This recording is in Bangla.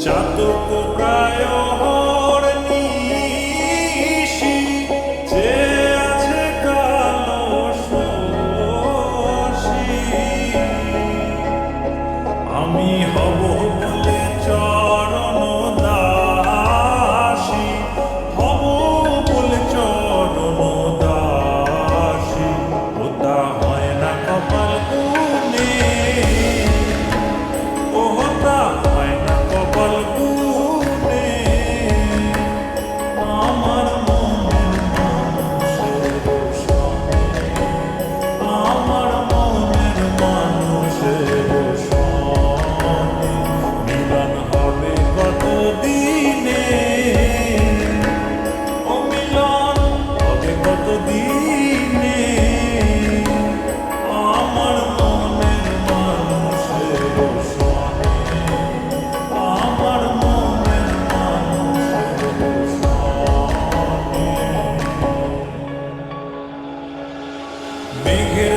চাতক প্রায় নিশি যে আছে কালো শশী আমি হব বলে চরণ দাসী হব বলে চরণ দাসী ওটা হয় না কপাল গুনে ওটা হয় না কপাল গুনে আমার মনের মানুষের সঙ্গে আমার মনের মানুষের সঙ্গে মিলন হবে কতদিনে ও মিলন হবে কতদিনে আমার মনের মানুষের সঙ্গে আমার মনের মানুষের সঙ্গে মেঘে